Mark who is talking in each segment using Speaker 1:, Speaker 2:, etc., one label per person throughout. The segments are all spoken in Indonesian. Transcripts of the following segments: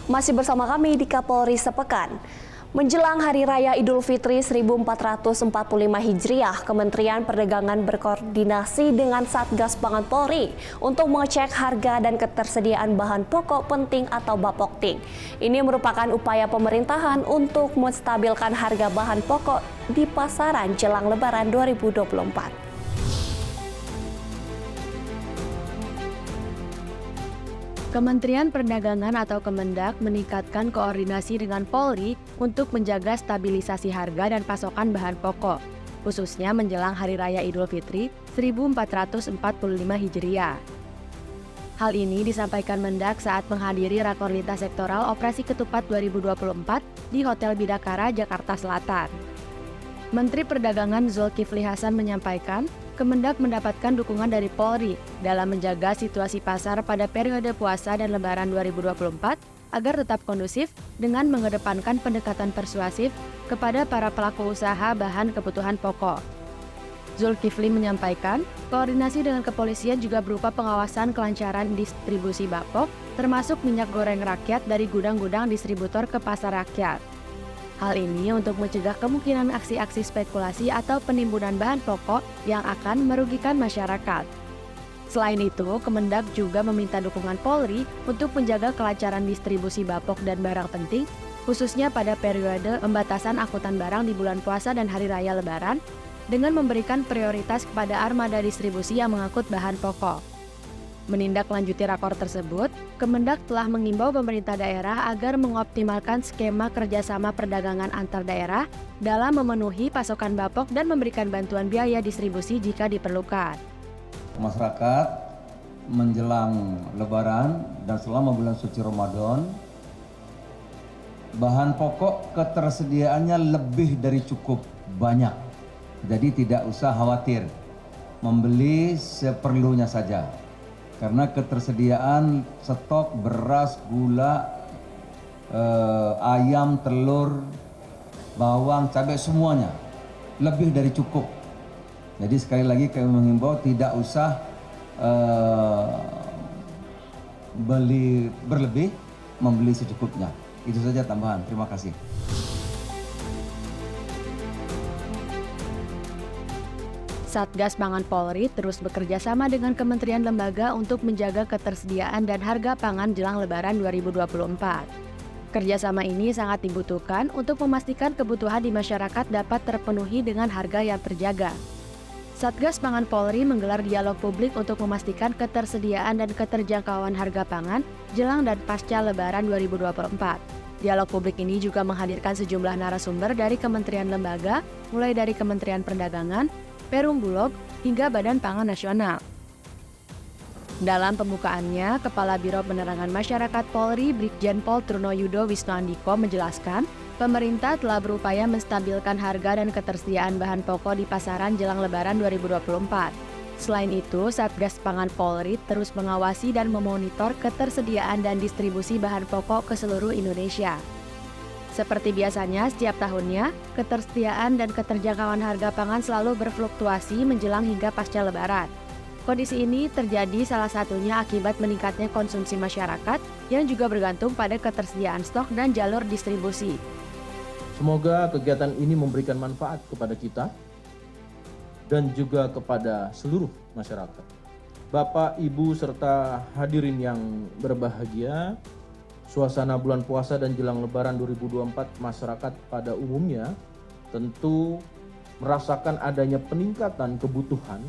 Speaker 1: Masih bersama kami di Kapolri Sepekan. Menjelang Hari Raya Idul Fitri 1445 Hijriah, Kementerian Perdagangan berkoordinasi dengan Satgas Pangan Polri untuk mengecek harga dan ketersediaan bahan pokok penting atau Bapokting. Ini merupakan upaya pemerintahan untuk menstabilkan harga bahan pokok di pasaran jelang Lebaran 2024.
Speaker 2: Kementerian Perdagangan atau Kemendak meningkatkan koordinasi dengan Polri untuk menjaga stabilisasi harga dan pasokan bahan pokok, khususnya menjelang Hari Raya Idul Fitri 1445 Hijriah. Hal ini disampaikan Mendak saat menghadiri Rakor Lintas Sektoral Operasi Ketupat 2024 di Hotel Bidakara, Jakarta Selatan. Menteri Perdagangan Zulkifli Hasan menyampaikan, Kemendak mendapatkan dukungan dari Polri dalam menjaga situasi pasar pada periode puasa dan Lebaran 2024 agar tetap kondusif dengan mengedepankan pendekatan persuasif kepada para pelaku usaha bahan kebutuhan pokok. Zulkifli menyampaikan, koordinasi dengan kepolisian juga berupa pengawasan kelancaran distribusi Bapok, termasuk minyak goreng rakyat dari gudang-gudang distributor ke pasar rakyat. Hal ini untuk mencegah kemungkinan aksi-aksi spekulasi atau penimbunan bahan pokok yang akan merugikan masyarakat. Selain itu, Kemendak juga meminta dukungan Polri untuk menjaga kelancaran distribusi Bapok dan barang penting, khususnya pada periode pembatasan angkutan barang di bulan puasa dan Hari Raya Lebaran, dengan memberikan prioritas kepada armada distribusi yang mengangkut bahan pokok. Menindaklanjuti rakor tersebut, Kemendak telah mengimbau pemerintah daerah agar mengoptimalkan skema kerjasama perdagangan antar daerah dalam memenuhi pasokan Bapok dan memberikan bantuan biaya distribusi jika diperlukan.
Speaker 3: Masyarakat menjelang Lebaran dan selama bulan suci Ramadan, bahan pokok ketersediaannya lebih dari cukup banyak. Jadi tidak usah khawatir, membeli seperlunya saja. Karena ketersediaan stok beras, gula, ayam, telur, bawang, cabai semuanya lebih dari cukup. Jadi sekali lagi kami mengimbau tidak usah beli berlebih, membeli secukupnya. Itu saja tambahan. Terima kasih.
Speaker 2: Satgas Pangan Polri terus bekerja sama dengan kementerian lembaga untuk menjaga ketersediaan dan harga pangan jelang Lebaran 2024. Kerjasama ini sangat dibutuhkan untuk memastikan kebutuhan di masyarakat dapat terpenuhi dengan harga yang terjaga. Satgas Pangan Polri menggelar dialog publik untuk memastikan ketersediaan dan keterjangkauan harga pangan jelang dan pasca Lebaran 2024. Dialog publik ini juga menghadirkan sejumlah narasumber dari kementerian lembaga, mulai dari Kementerian Perdagangan, Perum Bulog, hingga Badan Pangan Nasional. Dalam pembukaannya, Kepala Biro Penerangan Masyarakat Polri Brigjen Pol Trunoyudo Wisnuandiko menjelaskan, pemerintah telah berupaya menstabilkan harga dan ketersediaan bahan pokok di pasaran jelang Lebaran 2024. Selain itu, Satgas Pangan Polri terus mengawasi dan memonitor ketersediaan dan distribusi bahan pokok ke seluruh Indonesia. Seperti biasanya, setiap tahunnya, ketersediaan dan keterjangkauan harga pangan selalu berfluktuasi menjelang hingga pasca Lebaran. Kondisi ini terjadi salah satunya akibat meningkatnya konsumsi masyarakat yang juga bergantung pada ketersediaan stok dan jalur distribusi.
Speaker 4: Semoga kegiatan ini memberikan manfaat kepada kita dan juga kepada seluruh masyarakat. Bapak, Ibu, serta hadirin yang berbahagia, suasana bulan puasa dan jelang Lebaran 2024 masyarakat pada umumnya tentu merasakan adanya peningkatan kebutuhan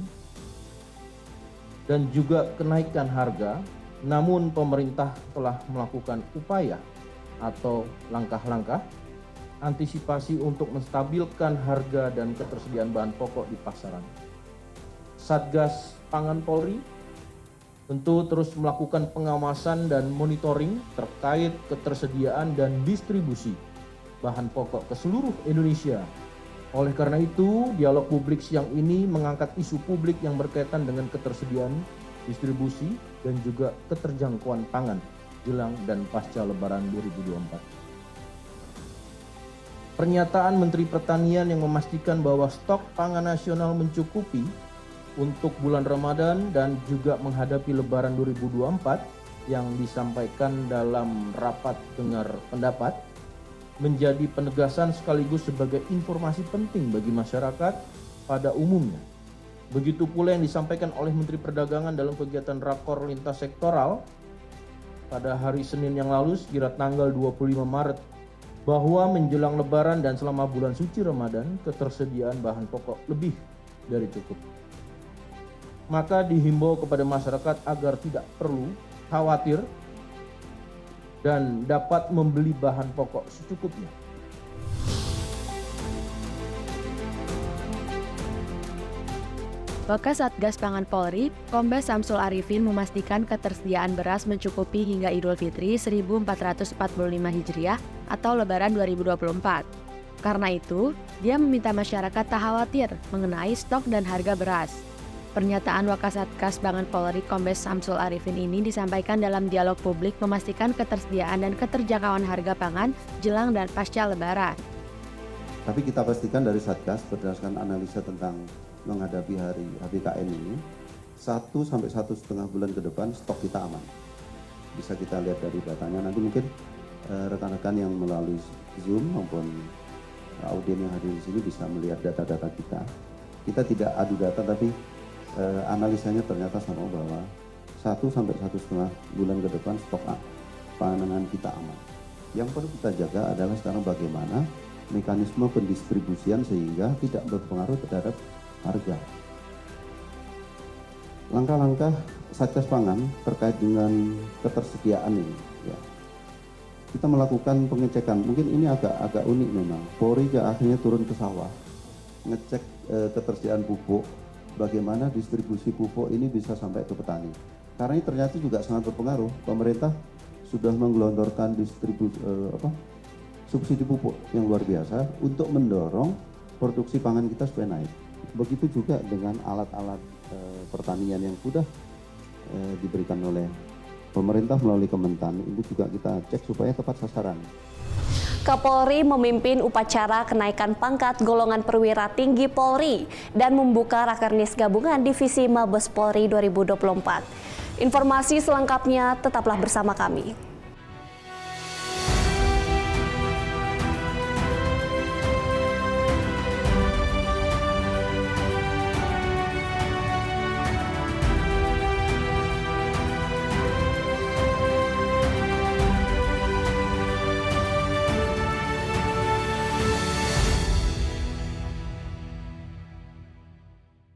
Speaker 4: dan juga kenaikan harga, namun pemerintah telah melakukan upaya atau langkah-langkah antisipasi untuk menstabilkan harga dan ketersediaan bahan pokok di pasaran. Satgas Pangan Polri tentu terus melakukan pengawasan dan monitoring terkait ketersediaan dan distribusi bahan pokok ke seluruh Indonesia. Oleh karena itu, dialog publik siang ini mengangkat isu publik yang berkaitan dengan ketersediaan, distribusi, dan juga keterjangkauan pangan jelang dan pasca Lebaran 2024. Pernyataan Menteri Pertanian yang memastikan bahwa stok pangan nasional mencukupi untuk bulan Ramadan dan juga menghadapi Lebaran 2024 yang disampaikan dalam rapat dengar pendapat menjadi penegasan sekaligus sebagai informasi penting bagi masyarakat pada umumnya. Begitu pula yang disampaikan oleh Menteri Perdagangan dalam kegiatan rakor lintas sektoral pada hari Senin yang lalu sekira tanggal 25 Maret bahwa menjelang Lebaran dan selama bulan suci Ramadan ketersediaan bahan pokok lebih dari cukup. Maka dihimbau kepada masyarakat agar tidak perlu khawatir dan dapat membeli bahan pokok secukupnya.
Speaker 2: Bekas Satgas Pangan Polri, Kombes Samsul Arifin memastikan ketersediaan beras mencukupi hingga Idul Fitri 1445 Hijriah atau Lebaran 2024. Karena itu, dia meminta masyarakat tak khawatir mengenai stok dan harga beras. Pernyataan Wakasatgas Pangan Polri Kombes Samsul Arifin ini disampaikan dalam dialog publik memastikan ketersediaan dan keterjangkauan harga pangan jelang dan pasca Lebaran.
Speaker 5: Tapi kita pastikan dari Satgas berdasarkan analisa tentang menghadapi hari HBKN ini 1 sampai 1,5 bulan ke depan stok kita aman. Bisa kita lihat dari datanya, nanti mungkin rekan-rekan yang melalui Zoom maupun audien yang hadir di sini bisa melihat data-data kita. Kita tidak adu data tapi analisanya ternyata sama bahwa 1 sampai 1,5 bulan ke depan stok pangan kita aman. Yang perlu kita jaga adalah sekarang bagaimana mekanisme pendistribusian sehingga tidak berpengaruh terhadap harga. Langkah-langkah Satgas Pangan terkait dengan ketersediaan ini, ya. Kita melakukan pengecekan. Mungkin ini agak unik memang. Polri akhirnya turun ke sawah, ngecek ketersediaan pupuk, bagaimana distribusi pupuk ini bisa sampai ke petani. Karena ini ternyata juga sangat berpengaruh. Pemerintah sudah menggelontorkan subsidi pupuk yang luar biasa untuk mendorong produksi pangan kita supaya naik. Begitu juga dengan alat-alat pertanian yang sudah diberikan oleh pemerintah melalui Kementan, itu juga kita cek supaya tepat sasaran.
Speaker 1: Kapolri memimpin upacara kenaikan pangkat golongan perwira tinggi Polri dan membuka Rakernis Gabungan Divisi Mabes Polri 2024. Informasi selengkapnya tetaplah bersama kami.